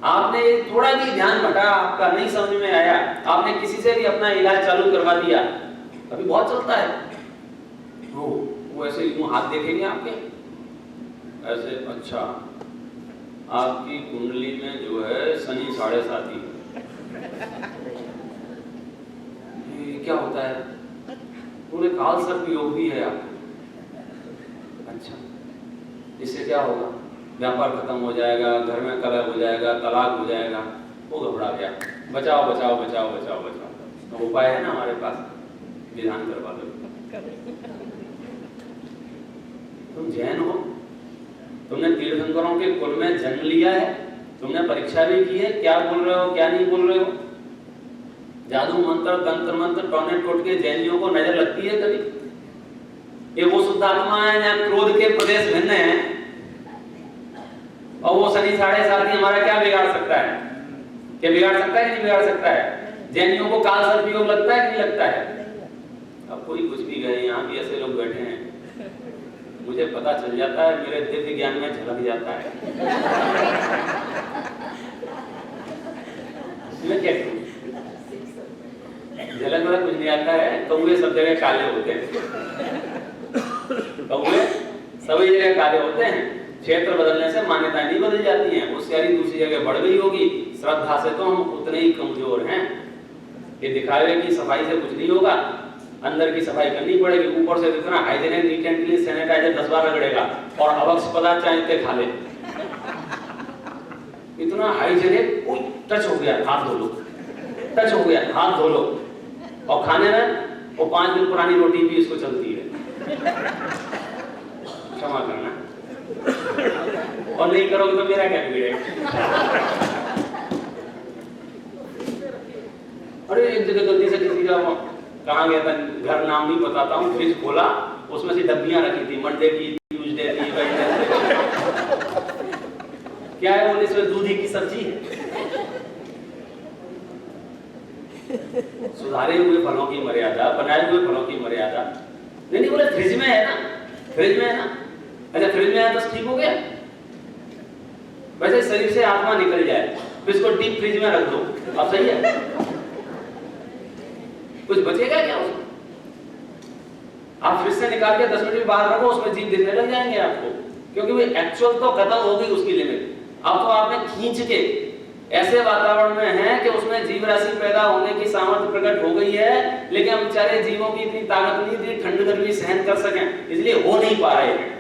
आपने थोड़ा भी ध्यान भटा, आपका नहीं समझ में आया, आपने किसी से भी अपना इलाज चालू करवा दिया, अभी बहुत चलता है। वो ऐसे यूं हाथ देखेंगे आपके ऐसे, अच्छा आपकी कुंडली में जो है शनि 7.5 ये क्या होता है? पूरे काल सर्प योग भी है आपको। अच्छा, इससे क्या होगा? व्यापार खत्म हो जाएगा, घर में कलह हो जाएगा, तलाक हो जाएगा। वो घबरा गया, बचाओ बचाओ बचाओ बचाओ बचाओ। तो उपाय है ना हमारे पास, विधान करवा दो। तुम जैन हो, तुमने तीर्थंकरों के कुल में जन्म लिया है, तुमने परीक्षा भी की है, क्या बोल रहे हो क्या नहीं बोल रहे हो? जादू मंत्र तंत्र मंत्र टोने टोटके जैनियों को नजर लगती है कभी? ये वो शुद्ध आत्मा है जहाँ क्रोध के प्रदेश भिन्न है, और वो शनि 7.5 हमारा क्या बिगाड़ सकता है? क्या बिगाड़ सकता है? नहीं बिगाड़ सकता है। जैनियों को काल सर्प योग लगता है कि नहीं लगता है? अब कोई कुछ भी कहे, यहाँ भी ऐसे लोग बैठे हैं, मुझे पता चल जाता है, मेरे दिव्य ज्ञान में झलक जाता है। मैं क्या करूं? झलक वाला कुछ नहीं आता है। कौवे सब जगह काले होते हैं, कौवे सभी जगह काले होते हैं। क्षेत्र बदलने से मान्यताएं नहीं बदल जाती हैं। होशियारी दूसरी जगह बढ़ गई होगी, श्रद्धा से तो हम उतने ही कमजोर हैं। ये दिखावे की सफाई से कुछ नहीं होगा, अंदर की सफाई करनी पड़ेगी। ऊपर से इतना hygienic neat and clean sanitiser 10 बार रगड़ेगा और अवश्य पदार्थ चाहे इतने खा ले, इतना हाइजीनिक। टच हो गया हाथ धो लो, टच हो गया हाथ धो लो। और खाने में वो 5 दिन पुरानी रोटी भी इसको चलती है, क्षमा करना। और नहीं करोगे तो मेरा क्या बिगड़ेगा? अरे एक जगह गलती से किसी का कहाँ गया था, घर नाम नहीं बताता हूँ, फ्रिज खोला, उसमें से डब्बियां रखी थी, मंडे की, ट्यूसडे की, क्या है बोले इसमें दूधी की सब्जी है। सुधारे हुए फलों की मर्यादा, बनाए हुए फलों की मर्यादा। नहीं बोले फ्रिज में है ना, फ्रिज में है ना। अच्छा फ्रिज में है तो ठीक हो गया। वैसे शरीर से आत्मा निकल जाए तो इसको डीप फ्रिज में रख दो, अब सही है? कुछ बचेगा क्या उसमें? आप फ्रिज से निकाल के 10 मिनट में बाहर रखो, उसमें जीव दिखने लग जाएंगे आपको, क्योंकि वो एक्चुअल तो खत्म हो गई उसकी लिमिट। अब तो आपने खींच के ऐसे वातावरण में है कि उसमें जीव राशि पैदा होने की सामर्थ्य प्रकट हो गई है, लेकिन हम बेचारे जीवों की इतनी ताकत नहीं थी ठंड गर्मी सहन कर सकें, इसलिए हो नहीं पा रहे हैं।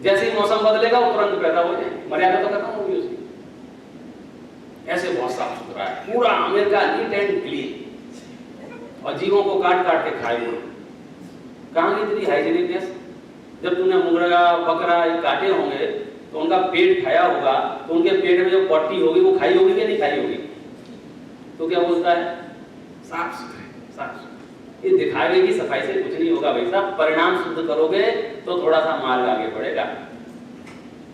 जैसे ही मौसम बदलेगा वो तुरंत पैदा हो जाए, मर्यादा तो खत्म होगी उसकी। ऐसे बहुत साफ सुथरा है पूरा अमेरिका, नीट एंड क्लीन, और जीवों को काट काट के खाए हुए। कहाँ की इतनी हाइजीनिकनेस? जब तुमने मुर्गा बकरा ये काटे होंगे तो उनका पेट खाया होगा, तो उनके पेट में जो पट्टी होगी वो खाई होगी कि नहीं खाई होगी? तो क्या बोलता है? साफ सुथरे, साफ सुथरे। ये दिखावे की सफाई से कुछ नहीं होगा भाई साहब। परिणाम शुद्ध करोगे तो थोड़ा सा मार्ग आगे बढ़ेगा।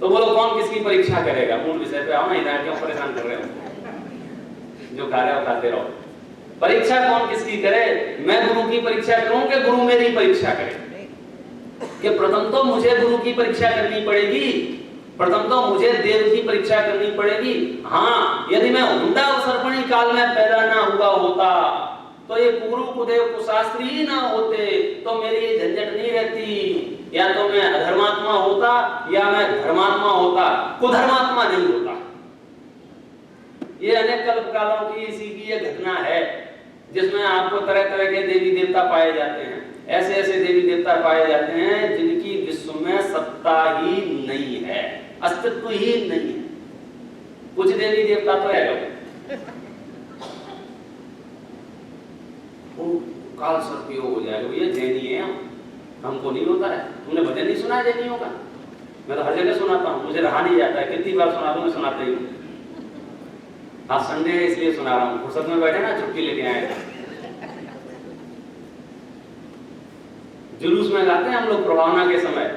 तो बोलो कौन किसकी परीक्षा करेगा? मूल विषय पे आओ ना, इधर क्यों परेशान कर रहे हो? जो खा रहे हो खाते रहो। परीक्षा कौन किसकी करे? मैं गुरु की परीक्षा करूं कि गुरु मेरी परीक्षा करे? कि प्रथम तो मुझे गुरु की परीक्षा करनी पड़ेगी, प्रथम तो मुझे देव की परीक्षा करनी पड़ेगी। हाँ, यदि मैं हुंडा सर्पणी काल में पैदा ना हुआ होता, तो ये गुरु कुदेव कुशास्त्री ही ना होते, तो मेरी ये झंझट नहीं रहती। या तो मैं अधर्मात्मा होता या मैं धर्मात्मा होता, कुधर्मात्मा नहीं होता। ये अनेक कल्प कालों की इसी की ये घटना है, जिसमें आपको तरह तरह के देवी देवता पाए जाते हैं। ऐसे ऐसे देवी देवता पाए जाते हैं जिनकी विश्व में सत्ता ही नहीं है, अस्तित्व ही नहीं है। कुछ देवी देवता तो है लोग काल सर्प योग हो जाएगा, भैया जैनी है हमको नहीं होता है। तुमने भजन नहीं सुना है जैनियों का? मैं तो हर जगह सुनाता हूँ, मुझे रहा नहीं जाता है, कितनी बार सुना दूं, मैं सुनाता ही हूँ। आज संडे है इसलिए सुना रहा हूँ, फुर्सत में बैठे ना, छुट्टी लेके आए। जुलूस में गाते हैं हम लोग प्रभावना के समय,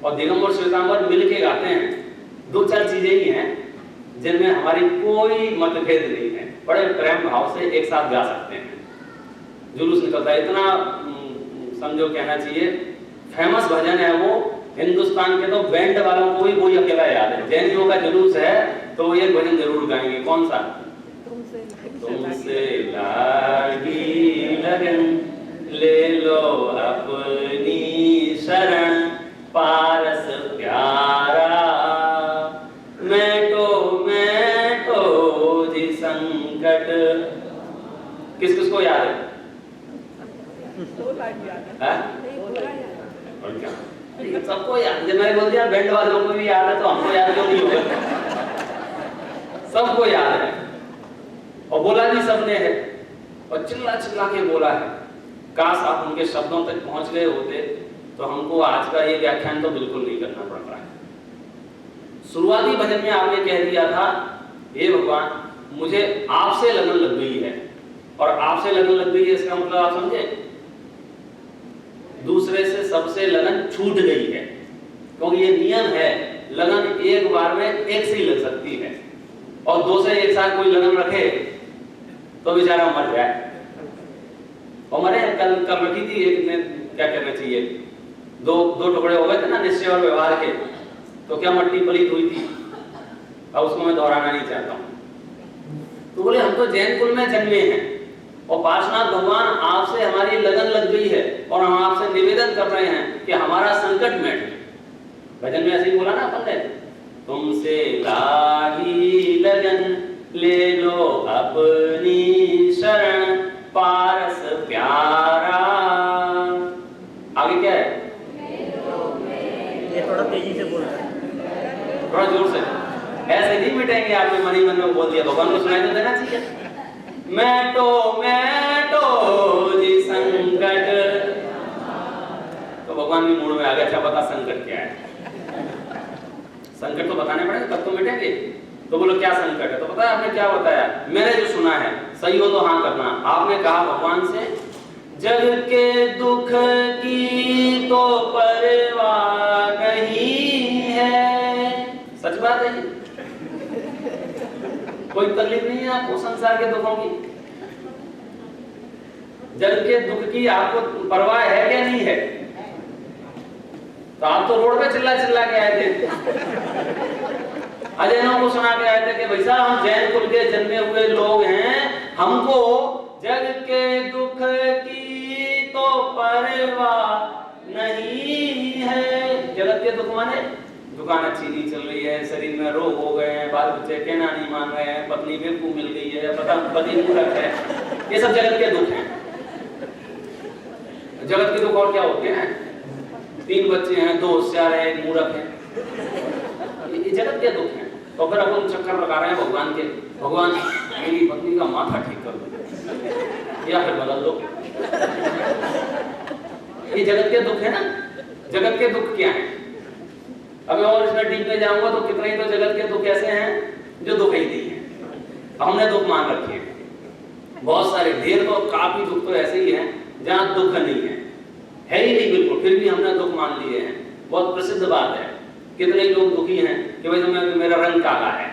और दिगंबर श्वेतांबर मिल के गाते हैं। 2-4 चीजें ही हैं जिनमें हमारी कोई मतभेद नहीं है, बड़े प्रेम भाव से एक साथ गा सकते हैं। जुलूस निकलता है, इतना समझो कहना चाहिए फेमस भजन है वो। हिंदुस्तान के तो बैंड वालों को भी वही अकेला याद है। जैनियों का जुलूस है तो वो एक भजन जरूर गाएंगे, कौन सा? तुमसे लागी लगन ले लो अपनी शरण, पारस प्यारा मैटो जी संकट। किस किस को याद है? और क्या सबको याद है? मैंने बोल दिया बैंड वालों को भी याद है, तो हमको याद क्यों नहीं होगा? सबको याद है, और बोला भी सबने है, और चिल्ला चिल्ला के बोला है। काश आप उनके शब्दों तक पहुंच गए होते तो हमको आज का ये व्याख्यान तो बिल्कुल नहीं करना पड़ रहा है। शुरुआती भजन में आपने कह दिया था, हे भगवान मुझे आपसे लगन लग गई है, और आपसे लगन लग गई है इसका मतलब आप समझे? दूसरे से सबसे लगन छूट गई है, क्योंकि ये नियम है, लगन एक बार में एक से ही लग सकती है, और दो से एक साथ कोई लगन रखे तो बेचारा मर जाए। और मरे कल रखी थी एक ने, क्या कहना चाहिए, दो टुकड़े हो गए थे ना निश्चय और व्यवहार के, तो क्या मट्टी पलीत हुई थी, अब उसको मैं दोहराना नहीं चाहता हूं। तो बोले हम तो जैन कुल में जन्मे हैं, और पार्श्वनाथ भगवान आपसे हमारी लगन लग गई है, और हम आपसे निवेदन कर रहे हैं कि हमारा संकट मिटे। भजन में ऐसे ही बोला ना अपन ने, तुमसे लागी लगन ले लो अपनी शरण, पारस प्यारा। आगे क्या है? ये थोड़ा तेजी से बोल रहा है, थोड़ा जोर से। ऐसे नहीं मिटेंगे, आपने मन ही मन में बोल दिया, भगवान को सुनाई तो देना चाहिए। मैटो जी संकट, तो भगवान भी मूड में आ गया, अच्छा बता संकट क्या है? संकट तो बताने पड़ेंगे तब तो मिटेंगे। तो बोलो क्या संकट है? तो पता है आपने क्या बताया? मैंने जो सुना है सही हो तो हाँ करना। आपने कहा भगवान से, जग के दुख की तो परवाह नहीं है। सच बात है, कोई तकलीफ नहीं है आपको संसार के दुखों की? जग के दुख की आपको परवाह है क्या नहीं है? तो आप तो रोड पे चिल्ला चिल्ला के आए थे, अजैनों को सुना के आए थे कि भाई साहब हम जैन कुल के जन्मे हुए लोग हैं, हमको जग के दुख की तो परवाह नहीं है। जगत के दुख माने दुकान अच्छी नहीं चल रही है, शरीर में रोग हो गए हैं, बाल बच्चे कहना नहीं मान रहे हैं, पत्नी बेवकूफ मिल गई है, पति मूर्ख है, ये सब जगत के दुख हैं। जगत के दुख और क्या होते हैं? 3 बच्चे हैं, 2 होशियार है, 1 मूर्ख है, ये जगत के दुख हैं। तो फिर अपन चक्कर लगा रहे हैं भगवान के, भगवान मेरी पत्नी का माथा ठीक कर दो या फिर बदल दो। ये जगत के दुख है ना। जगत के दुख क्या है? अब और इसमें डीप में जाऊंगा तो कितने ही तो जगत के दुख ऐसे हैं जो दुख ही नहीं है, हमने दुख मान रखे हैं। बहुत सारे ढेर तो काफी दुख तो ऐसे ही हैं जहां दुख नहीं है ही नहीं बिल्कुल, फिर भी हमने दुख मान लिए हैं। बहुत प्रसिद्ध बात है, कितने लोग दुखी हैं कि भाई तुम्हें मेरा रंग काला है।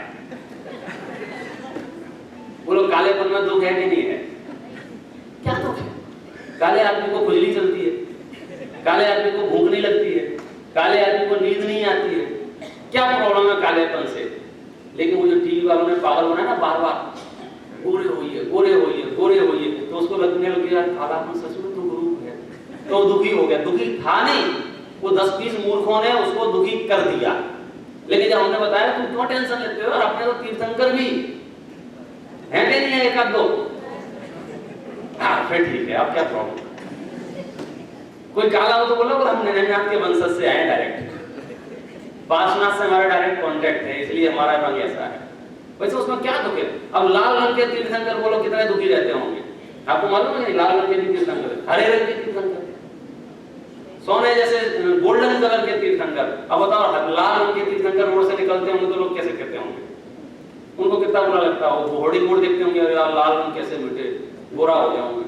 बोलो कालेपन में दुख है कि नहीं है? क्या दुख है? काले आदमी को खुजली चलती है, काले आदमी को भूख नहीं लगती है, काले आदमी को नींद नहीं आती है, क्या प्रॉब्लम है कालेपन से? लेकिन वो जो टीवी वालों ने पागल बनाया ना बार बार, गोरे होइए गोरे होइए गोरे होइए, तो उसको लगने लग गया कालापन सच में दुख रूप है, तो दुखी हो गया। दुखी था नहीं, वो 10-20 मूर्खों ने उसको दुखी कर दिया। लेकिन जब हमने बताया तुम क्यों टेंशन लेते हो, और अपने तो तीर्थंकर भी है कि नहीं है, 1-2, हाँ फिर ठीक है, अब क्या प्रॉब्लम? कोई काला हो तो बोलो हम नैनाथ के वंशज से आए, डायरेक्ट पार्श्वनाथ से हमारा डायरेक्ट कांटेक्ट है, इसलिए हमारा रंग ऐसा है। वैसे उसमें क्या दुख है? अब लाल रंग के तीर्थंकर बोलो कितने दुखी रहते होंगे, आपको मालूम है? लाल रंग के तीर्थंकर, हरे रंग के तीर्थंकर, सोने जैसे गोल्डन कलर के तीर्थंकर। अब बताओ लाल रंग के तीर्थंकर रोड से निकलते होंगे तो लोग कैसे कहते होंगे, उनको कितना बुरा लगता है। वो घोड़ी मोड़ देखते होंगे, अरे यार लाल रंग कैसे मिटे, बुरा हो जाऊंगा।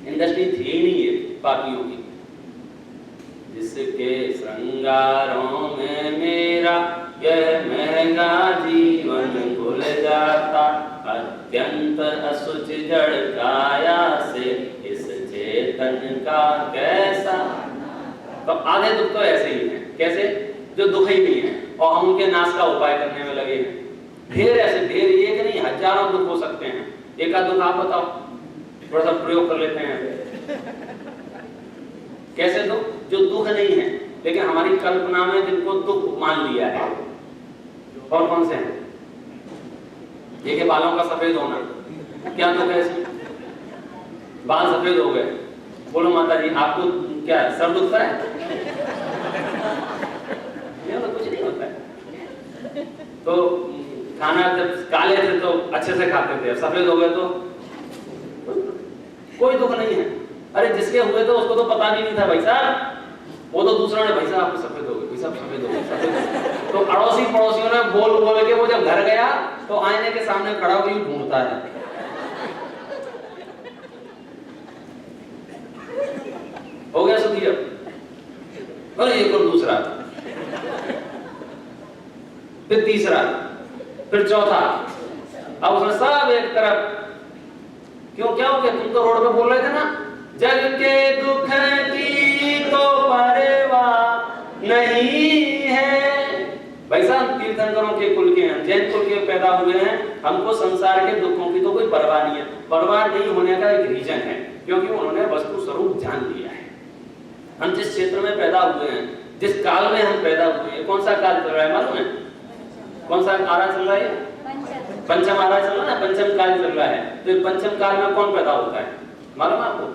इंडस्ट्री थी ही नहीं है पापियों की। जिसके श्रृंगारों में मेरा यह महंगा जीवन भूल जाता, अत्यंत असुच जड़ काया से इस चेतन का कैसा। तो आधे दुख तो ऐसे ही हैं, कैसे, जो दुख ही नहीं है और हम उनके नाश का उपाय करने में लगे हैं। ढेर ऐसे, ढेर एक नहीं हजारों दुख हो सकते हैं। एक आध दुख आप बताओ, थोड़ा सा प्रयोग कर लेते हैं। कैसे दुख, जो दुख नहीं है लेकिन हमारी कल्पना में जिनको दुख मान लिया है। और कौन से हैं? एक है बालों का सफेद होना, क्या दुख है इसमें? बाल सफेद हो गए, बोलो माता जी आपको क्या सर दुखता है? तो कुछ नहीं होता है। तो खाना जब काले थे तो अच्छे से खाते थे, सफेद हो गए तो कोई दुख नहीं है। अरे जिसके हुए तो उसको तो पता भी नहीं था भाई साहब, वो तो दूसरा ने भाई साहब आपको सफेद हो गए, भाई साहब सफेद हो गए, सफेद हो गए। तो अड़ोसी पड़ोसियों ने बोल बोल के वो जब घर गया तो आईने के सामने खड़ा होकर ढूंढता है, हो गया सुखी अब। अरे एक और दूसरा, फिर तीसरा, फिर चौथा। अब उसने सब एक तरफ, क्यों क्या हो गया? तुम तो रोड पे बोल रहे थे ना, जग के दुख की तो परवाह नहीं है। भाई साहब तीर्थंकरों के कुल के हैं, जैन कुल के पैदा हुए हैं, हमको संसार के दुखों की तो कोई परवाह नहीं है। परवाह नहीं होने का एक रीजन है, क्योंकि उन्होंने वस्तु स्वरूप जान लिया है। हम जिस क्षेत्र में पैदा हुए हैं, जिस काल में हम पैदा हुए हैं, कौन सा काल चल रहा है मालूम है? कौन सा आरा चल रहा है? पंचम आरा चल रहा है, पंचम काल चल रहा है। तो पंचम काल में कौन पैदा होता है मालूम है आपको?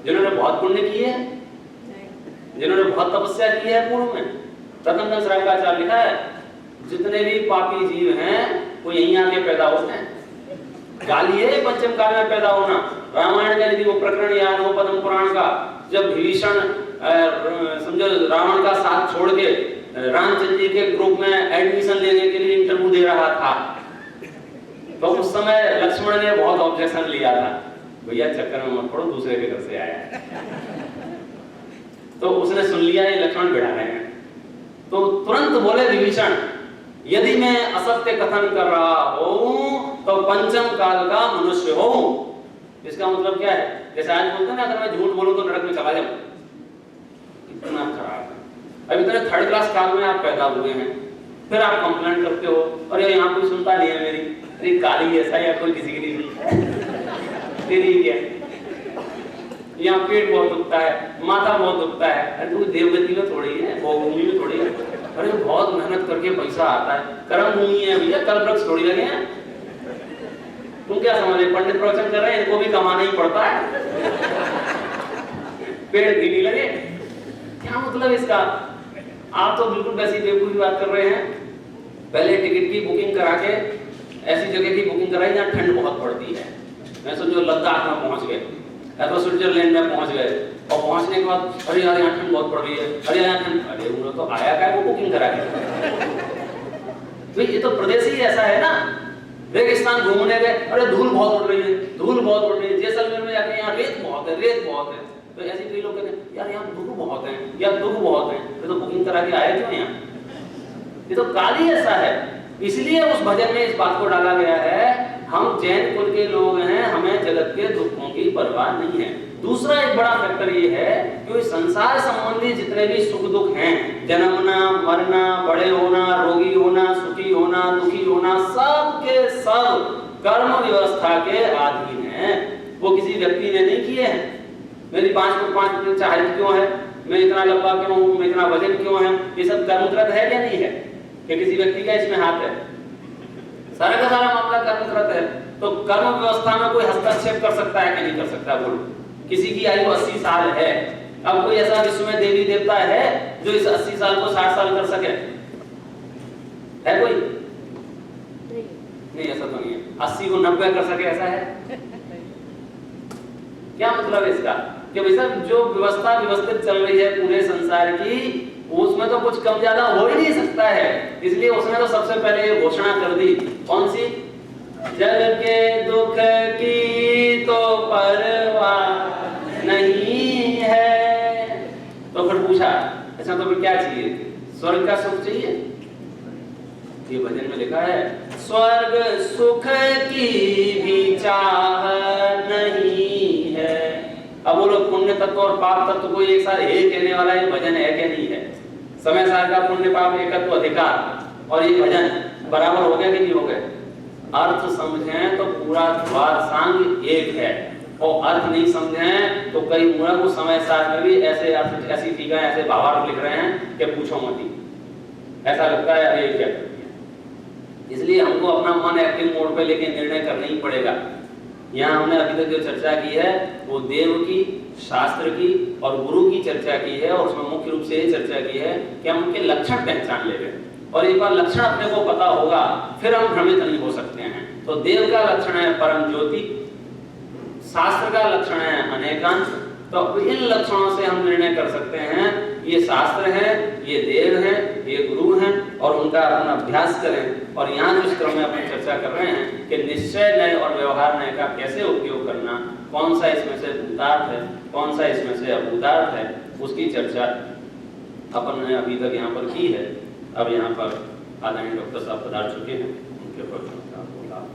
जिन्होंने बहुत पुण्य किए हैं, जिन्होंने बहुत तपस्या की है पूर्व में। प्रथम शंकराचार्य लिखा है, जितने भी पापी जीव हैं वो यहीं आके पैदा होते हैं। गाली है पंचम काल में पैदा होना। रामायण का यदि वो प्रकरण याद हो पद्म पुराण का, जब विभीषण समझो रावण का साथ छोड़ के रामचंद्र जी के ग्रुप में एडमिशन लेने के लिए इंटरव्यू दे रहा था, तो उस समय लक्ष्मण ने बहुत ऑब्जेक्शन लिया था, भैया चक्कर में मत पड़ो, दूसरे के घर से आया है। तो उसने सुन लिया ये लक्ष्मण बिठा रहे हैं, तो तुरंत बोले विभीषण, यदि मैं असत्य कथन कर रहा हूं तो पंचम काल का मनुष्य हूं। इसका मतलब क्या है? जैसे आज बोलते हैं ना, अगर मैं झूठ बोलूं तो नरक में चला जाऊं। इतना खराब है। अब इतने थर्ड क्लास काल में आप पैदा हुए हैं, फिर आप कंप्लेंट करते हो, और यहाँ कोई सुनता नहीं है मेरी, अरे काली ऐसा या कोई किसी की नहीं सुनता तेरी क्या, यहाँ पेट बहुत दुखता है, माथा बहुत दुखता है। अरे तू देवगति में थोड़ी है, भूमि में थोड़ी है। अरे बहुत मेहनत करके पैसा आता है, कर्म भूमि है भैया, कल वृक्ष थोड़ी लगे हैं। तुम क्या समझे, पंडित प्रवचन कर रहे हैं, इनको भी कमाना ही पड़ता है, पेड़ भी नहीं लगे। क्या मतलब इसका? आप तो बिल्कुल वैसी बेवकूफी बात कर रहे हैं। पहले टिकट की बुकिंग करा के ऐसी जगह की बुकिंग कराई जहाँ ठंड बहुत पड़ती है। मैं सोचो लद्दाख में पहुंच गए, तो स्विट्जरलैंड में पहुंच गए, और पहुंचने के बाद अरे यार यहाँ ठंड बहुत पड़ रही है, अरे यहाँ ठंड, अरे उन्होंने तो आया क्या वो बुकिंग करा के? तो ये तो प्रदेश ही ऐसा है ना। रेगिस्तान घूमने गए, अरे धूल बहुत उड़ रही है, धूल बहुत उड़ रही है। जैसलमेर में जाके यहाँ रेत बहुत है, रेत बहुत है। तो ऐसे कई लोग कहते हैं यार यहाँ दुख बहुत है, या दुख बहुत है, तो बुकिंग करा के आए क्यों यहाँ? ये तो काल ही ऐसा है। इसलिए उस भजन में इस बात को डाला गया है, हम जैन कुल के लोग हैं, हमें जगत के दुखों की परवाह नहीं है। दूसरा एक बड़ा फैक्टर ये है कि संसार संबंधी जितने भी सुख दुख हैं, जन्मना, मरना, बड़े होना, रोगी होना, सुखी होना, दुखी होना, सब के सब कर्म व्यवस्था के अधीन है। वो किसी व्यक्ति ने नहीं किए हैं। मेरी 5 फुट 5 इंच हाइट क्यों है, मैं इतना लंबा क्यों हूं, मैं इतना वजन क्यों है, ये सब कर्मकृत है क्या नहीं है? कि किसी व्यक्ति का इसमें हाथ है? सारा का सारा मामला कर्मकृत है। तो कर्म व्यवस्था में कोई हस्तक्षेप कर सकता है कि नहीं कर सकता? बोलो। किसी की आयु 80 साल है, अब कोई ऐसा विश्व में देवी देवता है जो इस 80 साल को 60 साल कर सके? है कोई? नहीं, ऐसा तो नहीं है। 80 को 90 कर सके, ऐसा है? क्या मतलब है इसका? कि भाई साहब जो व्यवस्था व्यवस्थित चल रही है पूरे संसार की, उसमें तो कुछ कम ज्यादा हो ही नहीं सकता है। इसलिए उसने तो सबसे पहले ये घोषणा कर दी, कौन सी? जग के दुख की तो परवाह नहीं है। तो फिर पूछा, अच्छा तो फिर क्या चाहिए? स्वर्ग का सुख चाहिए? ये भजन में लिखा है, स्वर्ग सुख की भी चाह नहीं है। अब बोलो, पुण्य तत्व और पाप तत्व को एक साथ एक कहने वाला ये भजन है कि नहीं है? समय सार का पुण्य पाप एकत्व अधिकार और ये भजन बराबर हो गया कि नहीं हो गए? अर्थ समझें तो पूरा द्वार सांग एक है, और अर्थ नहीं समझें तो कई मूर्ख उस समय सार में भी ऐसे अर्थ, ऐसी टीका, ऐसे भावार्थ लिख रहे हैं कि पूछो मत ही। ऐसा लगता है अरे क्या। इसलिए हमको अपना मन एक्टिव मोड पे लेके निर्णय करना ही पड़ेगा। यहाँ हमने अभी तक जो चर्चा की है वो देव की, शास्त्र की और गुरु की चर्चा की है, और उसमें मुख्य रूप से ये चर्चा की है कि हम उनके लक्षण पहचान ले रहे, और एक बार लक्षण अपने को पता होगा फिर हम भ्रमित नहीं हो सकते हैं। तो देव का लक्षण है परम ज्योति, शास्त्र का लक्षण है अनेकांश। तो इन लक्षणों से हम निर्णय कर सकते हैं ये शास्त्र है, ये देव है, ये गुरु हैं, और उनका अपना अभ्यास करें। और यहाँ जिस क्रम में अपनी चर्चा कर रहे हैं कि निश्चय नय और व्यवहार नय का कैसे उपयोग करना, कौन सा इसमें से भूतार्थ है, कौन सा इसमें से अभूतार्थ है, उसकी चर्चा अपन ने अभी तक यहाँ पर की है। अब यहाँ पर आदरणीय डॉक्टर साहब पधार चुके हैं, उनके प्रश्नों का बोला।